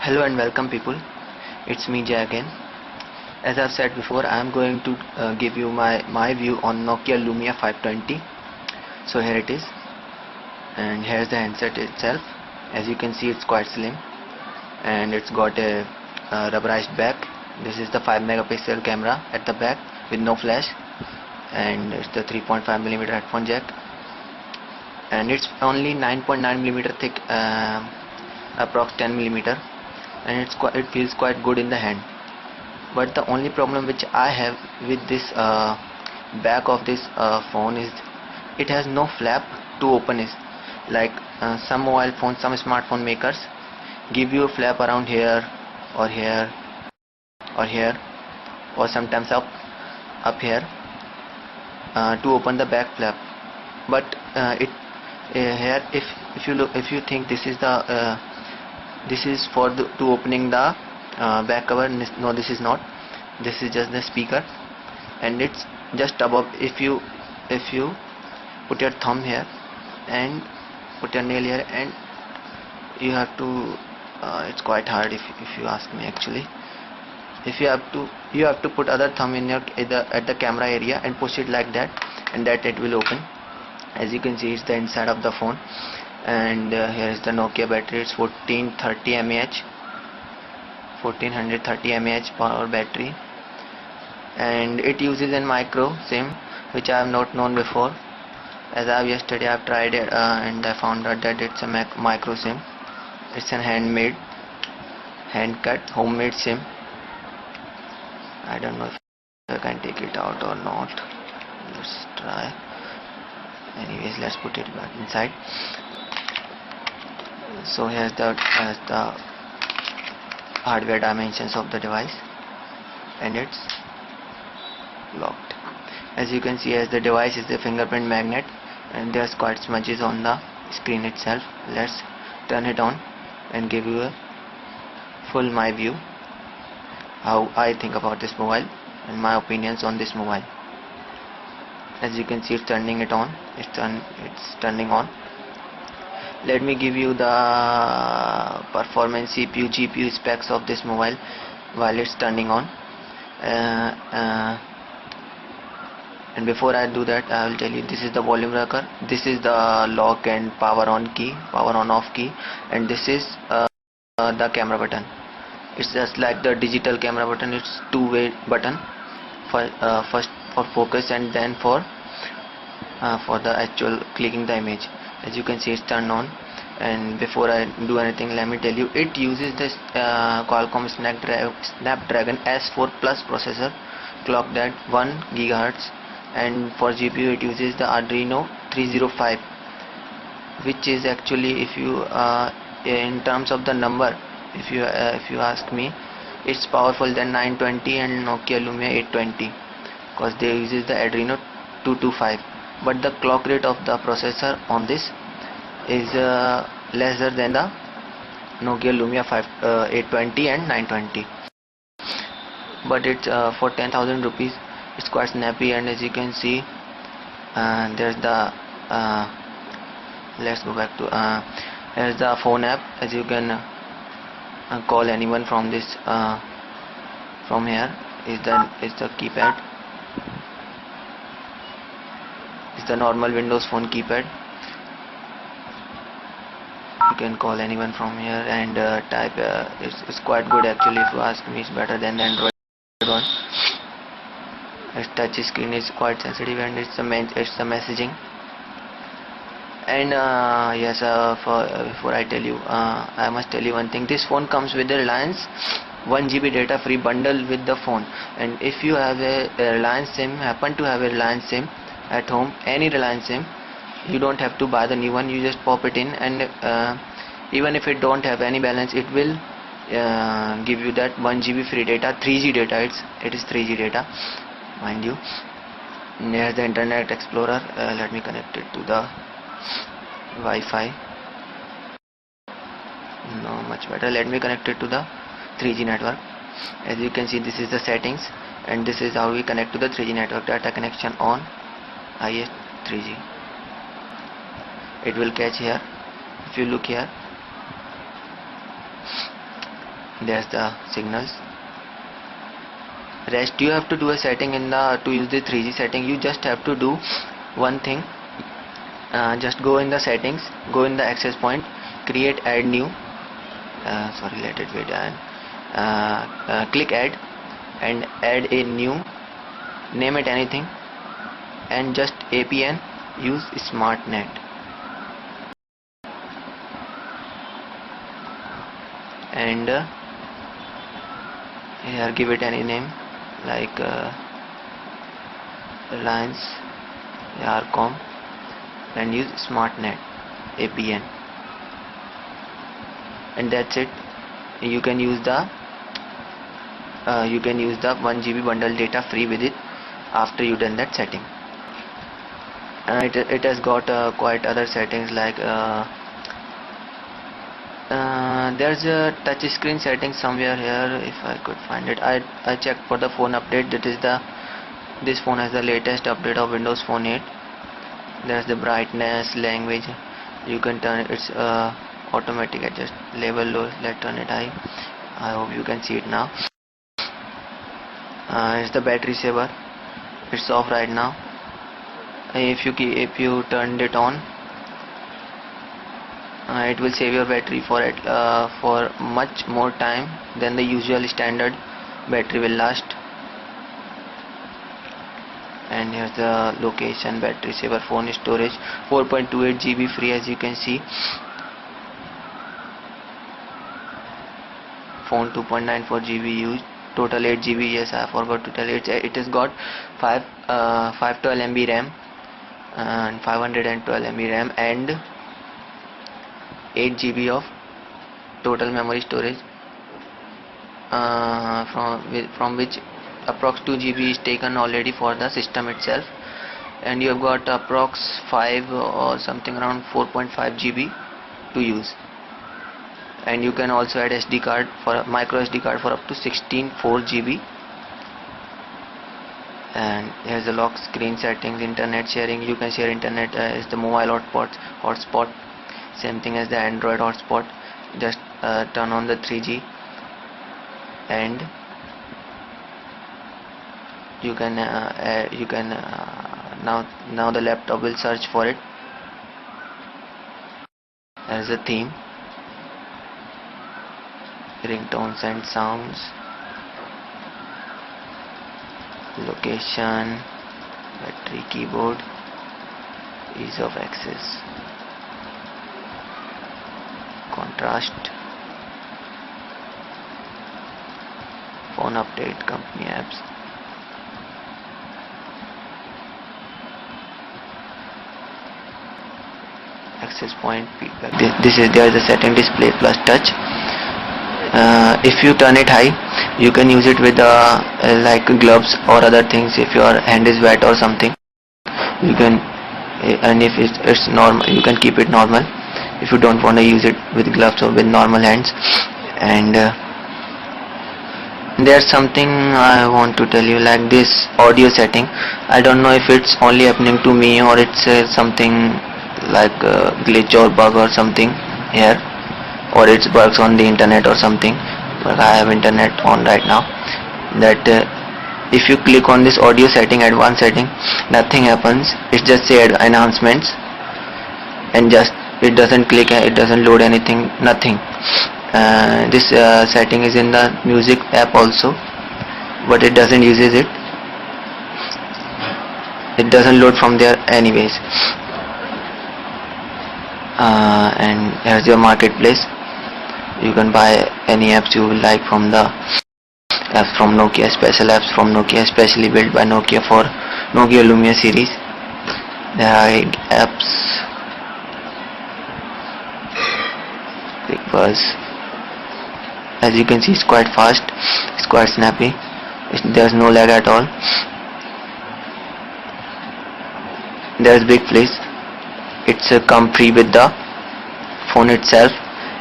Hello and welcome people, it's me Jay again. As I've said before, I am going to give you my view on Nokia Lumia 520. So here it is, and here's the handset itself. As you can see, it's quite slim and it's got a rubberized back. This is the 5 megapixel camera at the back with no flash, and it's the 3.5mm headphone jack, and it's only 9.9mm thick, approx 10mm, and it feels quite good in the hand. But the only problem which I have with this back of this phone is it has no flap to open it. Like some mobile phones, some smartphone makers give you a flap around here or here or here, or sometimes up here to open the back flap. But it here, if you think this is the this is for to opening the back cover, no, this is not. This is just the speaker, and it's just above. If you put your thumb here and put your nail here, and you have to it's quite hard if you ask me actually. If you have to put other thumb in your at the camera area and push it like that, and that it will open. As you can see, it's the inside of the phone, and here is the Nokia battery. It's 1430 mAh power battery, and it uses a micro SIM, which I have not known before. As yesterday I have tried it, and I found out that it's a micro SIM. It's a handmade, hand cut, homemade SIM. I don't know if I can take it out or not. Let's try. Anyways, let's put it back inside. So here's the hardware dimensions of the device, and it's locked. As you can see, as the device is a fingerprint magnet, and there's quite smudges on the screen itself. Let's turn it on and give you a full my view, how I think about this mobile and my opinions on this mobile. As you can see, it's turning it on. It's turning on. Let me give you the performance, CPU, GPU specs of this mobile while it's turning on. And before I do that, I will tell you, this is the volume rocker, this is the lock and power on off key, and this is the camera button. It's just like the digital camera button. It's two-way button, first for focus and then for the actual clicking the image. As you can see, it's turned on. And before I do anything, let me tell you, it uses this Qualcomm Snapdragon S4 Plus processor, clocked at 1 GHz, and for GPU it uses the Adreno 305, which is actually, if you in terms of the number, if you ask me, it's powerful than 920 and Nokia Lumia 820, because they uses the Adreno 225. But the clock rate of the processor on this is lesser than the Nokia Lumia 820 and 920. But it's for 10,000 rupees. It's quite snappy, and as you can see, there's the let's go back to here's the phone app. As you can call anyone from this from here. Is the keypad. It's the normal Windows phone keypad. You can call anyone from here and type. It's quite good actually. If you ask me, it's better than the Android one. Its touch screen is quite sensitive, and it's the messaging. And yes, before I tell you, I must tell you one thing. This phone comes with the Reliance 1 GB data free bundle with the phone, and if you have a Reliance SIM, happen to have a Reliance SIM at home, any Reliance SIM, you don't have to buy the new one. You just pop it in, and even if it don't have any balance, it will give you that 1 GB free data, 3G data. It is 3G data, mind you. Here's the Internet Explorer. Let me connect it to the Wi-Fi. No, much better. Let me connect it to the 3G network. As you can see, this is the settings, and this is how we connect to the 3G network. Data connection on IS 3G. It will catch here. If you look here, There's the signals. Rest you have to do a setting in the to use the 3G setting. You just have to do one thing. Just go in the settings, go in the access point, create add new. Sorry, let it be done. Click add and add a new. Name it anything and just APN. Use SmartNet. And here give it any name like Reliance Yarcom and use SmartNet APN, and that's it. You can use the 1 GB bundle data free with it after you done that setting. It has got quite other settings like there's a touch screen setting somewhere here. If I could find it, I checked for the phone update. That is this phone has the latest update of Windows Phone 8. There's the brightness, language. You can turn it. It's automatic adjust level low. Let's turn it high. I hope you can see it now. It's the battery saver. It's off right now. If you turned it on, it will save your battery for much more time than the usual standard battery will last. And here's the location, battery saver, phone storage 4.28 GB free, as you can see. Phone 2.94 GB used, total 8 GB. Yes, I forgot to tell it. It has got 512 MB RAM and 512 MB RAM and 8 GB of total memory storage, from which approx 2 GB is taken already for the system itself, and you have got approx 5 or something around 4.5 GB to use. And you can also add SD card for micro SD card for up to 16 4 GB. And here's the lock screen settings, internet sharing. You can share internet as the mobile hotspot, same thing as the Android hotspot. Just turn on the 3G and you can now the laptop will search for it. There's a theme, ringtones and sounds, location, battery, keyboard, ease of access, contrast, phone update, company apps. Access point, feedback. There is a setting, display plus touch. If you turn it high, you can use it with like gloves or other things. If your hand is wet or something, you can, and if it's normal, you can keep it normal if you don't want to use it with gloves or with normal hands. And there's something I want to tell you, like this audio setting. I don't know if it's only happening to me or it's something like glitch or bug or something here, or it works on the internet or something, but I have internet on right now. That if you click on this audio setting, advanced setting, nothing happens. It's just say enhancements, and just it doesn't click, it doesn't load anything, nothing. This setting is in the music app also, but it doesn't uses it. It doesn't load from there anyways. And here's your marketplace. You can buy any apps you like from the apps from Nokia, special apps from Nokia, specially built by Nokia for Nokia Lumia series. There are 8 apps. Quick Buzz. As you can see, it's quite fast, it's quite snappy, there's no lag at all. There's Big Place. It's come free with the phone itself.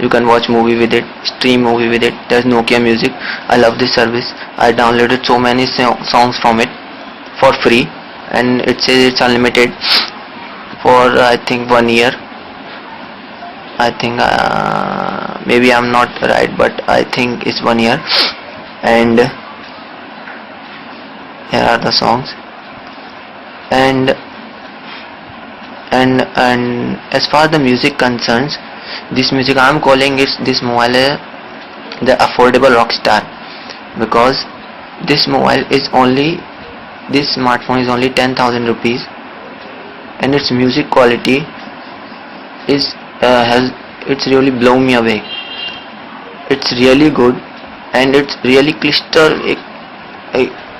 You can watch movie with it, stream movie with it. There's Nokia Music. I love this service. I downloaded so many songs from it for free, and it says it's unlimited for I think 1 year. I think maybe I'm not right, but I think it's 1 year. And here are the songs. And as far the music concerns, this music I'm calling it this mobile the affordable rock star, because this smartphone is only 10,000 rupees, and its music quality is it's really blown me away. It's really good, and it's really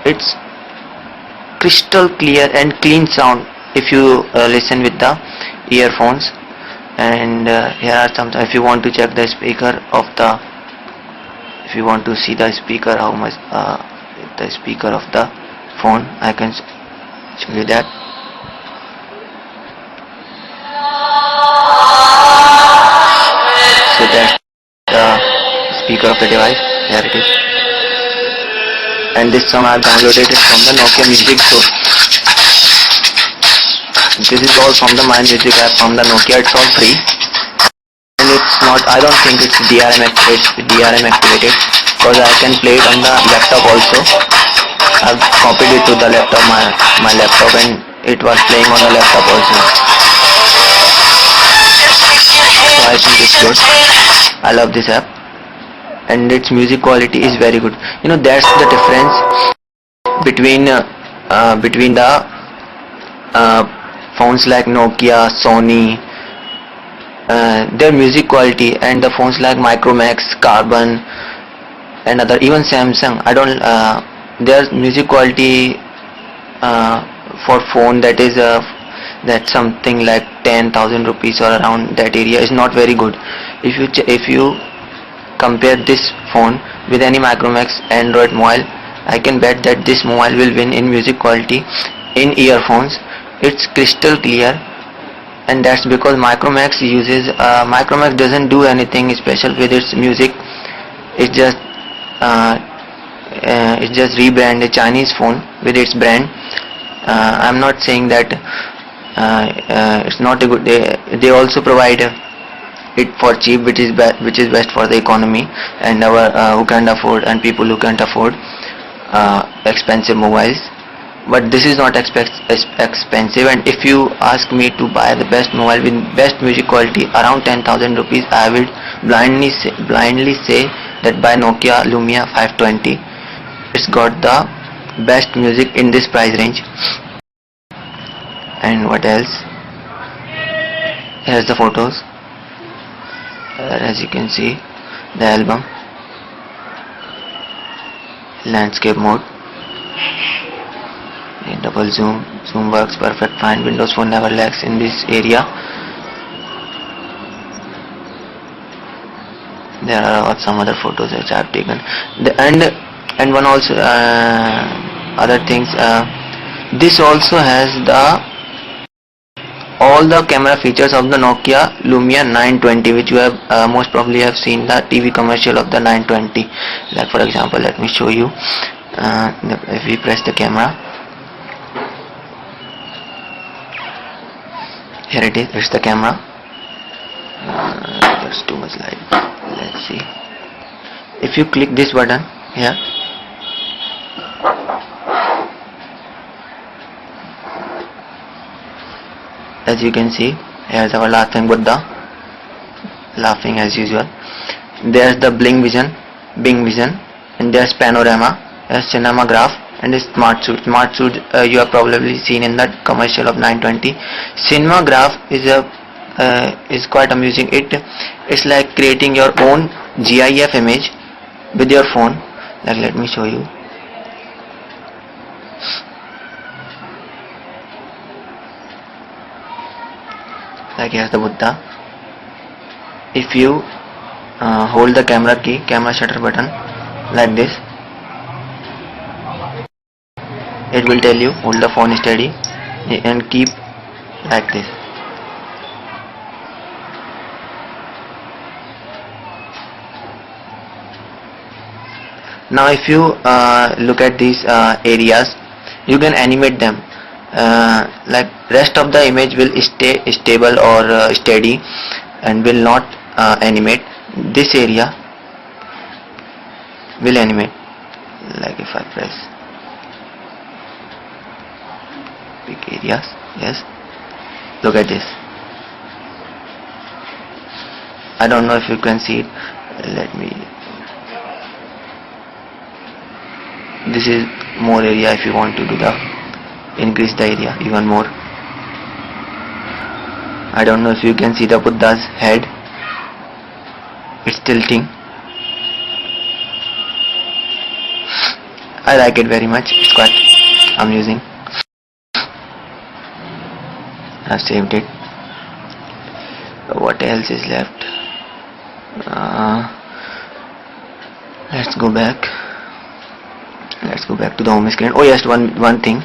it's crystal clear and clean sound if you listen with the earphones. And here are some, if you want to check the speaker of the, if you want to see the speaker, how much the speaker of the phone, I can show you that. So that's the speaker of the device. Here it is. And this song I have downloaded it from the Nokia Music Store. This is all from the My Music app from the Nokia. It's all free, and it's not, I don't think it's DRM activated, because I can play it on the laptop also. I've copied it to the laptop, my laptop, and it was playing on the laptop also. So I think it's good. I love this app, and its music quality is very good. You know, that's the difference between the phones like Nokia, Sony, their music quality, and the phones like Micromax, Carbon, and other, even Samsung. I don't their music quality for phone that is that something like 10,000 rupees or around that area is not very good. If you compare this phone with any Micromax Android mobile, I can bet that this mobile will win in music quality in earphones. It's crystal clear, and that's because Micromax doesn't do anything special with its music. It's just rebrand a Chinese phone with its brand. I'm not saying that it's not a good. They also provide it for cheap, which is best for the economy and our who can't afford, and people who can't afford expensive mobiles. But this is not expensive, and if you ask me to buy the best mobile with best music quality around 10,000 rupees, I will blindly say that buy Nokia Lumia 520. It's got the best music in this price range. And what else? Here's the photos. As you can see, the album, landscape mode, double zoom works perfect fine. Windows Phone never lags in this area. There are some other photos which I have taken. And one also other things. This also has all the camera features of the Nokia Lumia 920, which you have most probably have seen the TV commercial of the 920. Like for example, let me show you. If we press the camera, here it is. It's the camera. There's too much light. Let's see. If you click this button here, as you can see, here's our laughing Buddha, laughing as usual. There's the Bing Vision, and there's Panorama, there's Cinemagraph, and it's Smart Suit. You have probably seen in the commercial of 920. Cinemagraph is quite amusing. It's like creating your own GIF image with your phone. Like, let me show you. Like, here's the Buddha. If you hold the camera shutter button like this, it will tell you hold the phone steady and keep like this. Now if you look at these areas, you can animate them. Like rest of the image will stay stable or steady, and will not animate. This area will animate, like if I press big areas. Yes, look at this. I don't know if you can see it. Let me. This is more area. If you want to do the increase the area even more. I don't know if you can see the Buddha's head. It's tilting. I like it very much. It's quite amusing. I've saved it. What else is left? Let's go back. Let's go back to the home screen. Oh yes, one thing.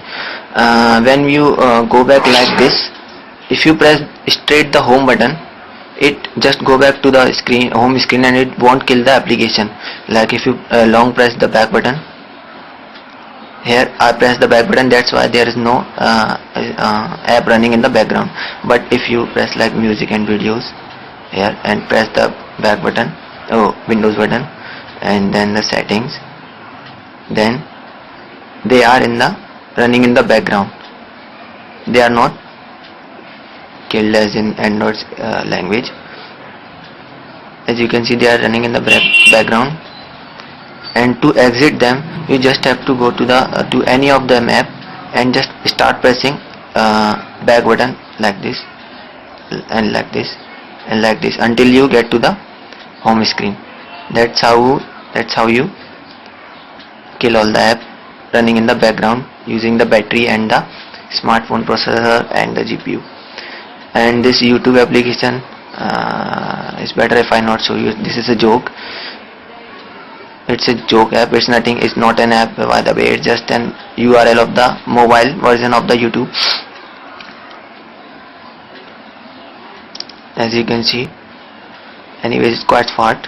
When you go back like this, if you press straight the home button, it just go back to the screen, home screen, and it won't kill the application. Like if you long press the back button. Here I press the back button, that's why there is no app running in the background. But if you press like music and videos here and press the back button, Windows button, and then the settings, then they are running in the background. They are not killed as in Android's language. As you can see, they are running in the background. And to exit them, you just have to go to the to any of the map and just start pressing back button like this and like this and like this until you get to the home screen. That's how you kill all the app running in the background using the battery and the smartphone processor and the GPU. And this YouTube application is better if I not show you. This is a joke. It's a joke app. It's nothing. It's not an app, by the way. It's just an URL of the mobile version of the YouTube. As you can see. Anyways, it's quite fast.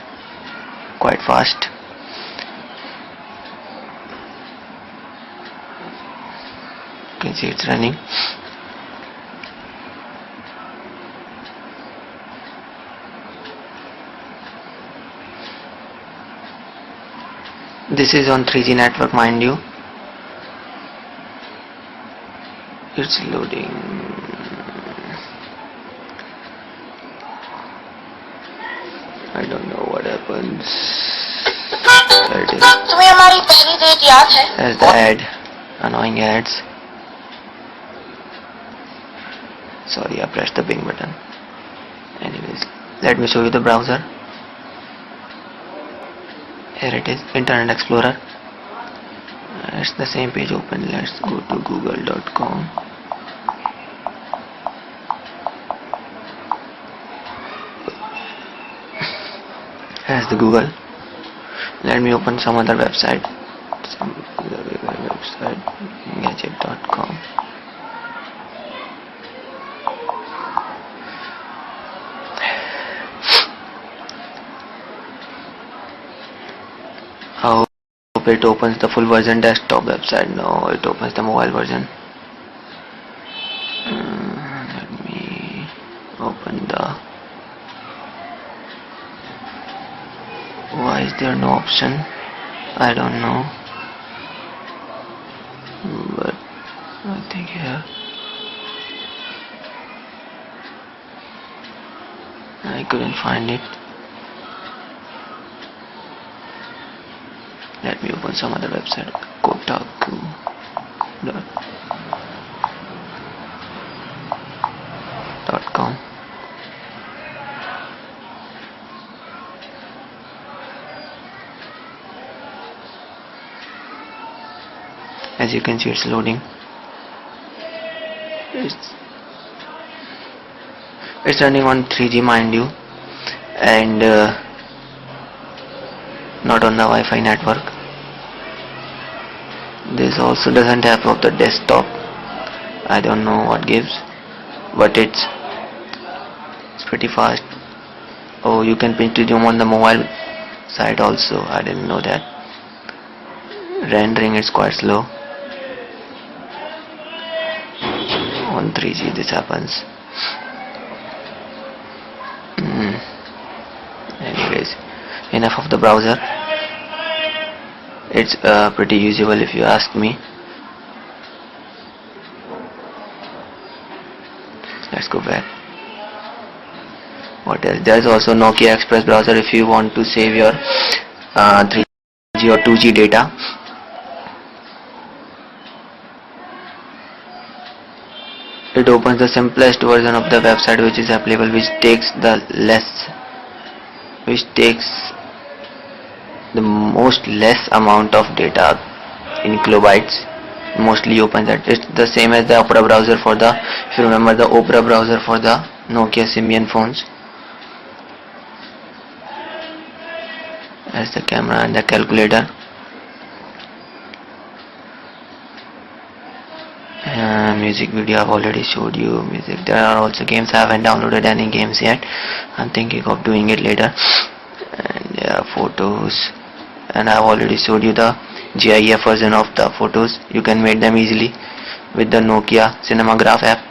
You can see it's running. This is on 3G network, mind you. It's loading. I don't know what happens. There it is. There's the ad. Annoying ads. Sorry, I pressed the ping button. Anyways, let me show you the browser. Here it is, Internet Explorer. It's the same page open. Let's go to google.com. Here's the Google. Let me open some other website. Gadget.com. I hope it opens the full version desktop website. No, it opens the mobile version. Let me open the. Why is there no option? I don't know. But I think here I couldn't find it. Let me open some other website. Kotaku.com. As you can see, it's loading. It's running on 3G, mind you, and not on the Wi-Fi network. This also doesn't have of the desktop. I don't know what gives, but it's pretty fast. Oh, you can pinch to zoom on the mobile side also. I didn't know that. Rendering is quite slow. On 3G this happens. enough of the browser. It's pretty usable if you ask me. Let's go back. What else? There's also Nokia Express browser if you want to save your 3G or 2G data. It opens the simplest version of the website which is available, which takes the most less amount of data in kilobytes. Mostly opens that. It's the same as the Opera browser for the, if you remember the Opera browser for the Nokia Symbian phones. As the camera and the calculator. Music video I've already showed you. Music. There are also games. I haven't downloaded any games yet. I'm thinking of doing it later. And there are photos. And I've already showed you the GIF version of the photos. You can make them easily with the Nokia Cinemagraph app.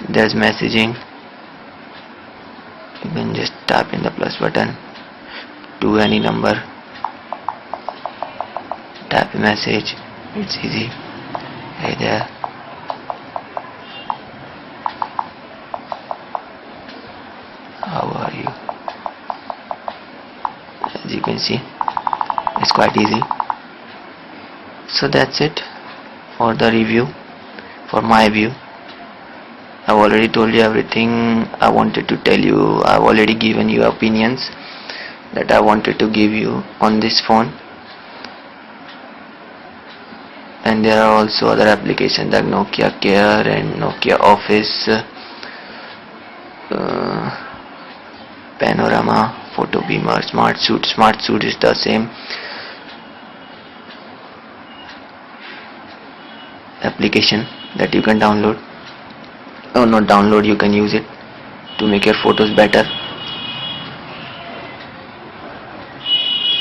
There's messaging. You can just tap in the plus button to any number. Tap a message. It's easy. Hey there. How are you? As you can see, it's quite easy. So that's it for the review, for my view. I've already told you everything I wanted to tell you. I've already given you opinions that I wanted to give you on this phone. And there are also other applications like Nokia Care and Nokia Office, Panorama, Photo Beamer, Smart Suite. Smart Suite is the same application that you can download. Oh, not download, you can use it to make your photos better.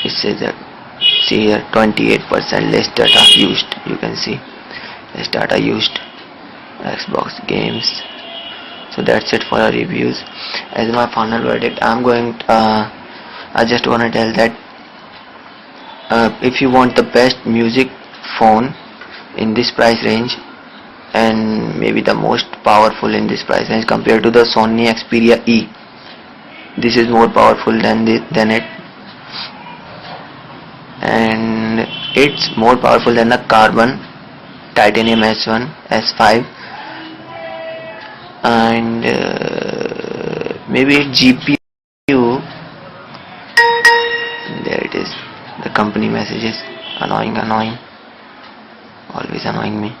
It says that, see here, 28% less data used. You can see less data used. Xbox games. So that's it for our reviews. As my final verdict, I just want to tell that if you want the best music phone in this price range, and maybe the most powerful in this price range compared to the Sony Xperia E, this is more powerful than it, and it's more powerful than the Carbon Titanium S1, S5, and maybe GPU. There it is, the company messages. Annoying, always annoying me.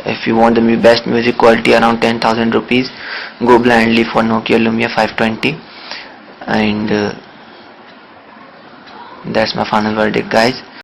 If you want the best music quality around 10,000 rupees, go blindly for Nokia Lumia 520. And that's my final verdict, guys.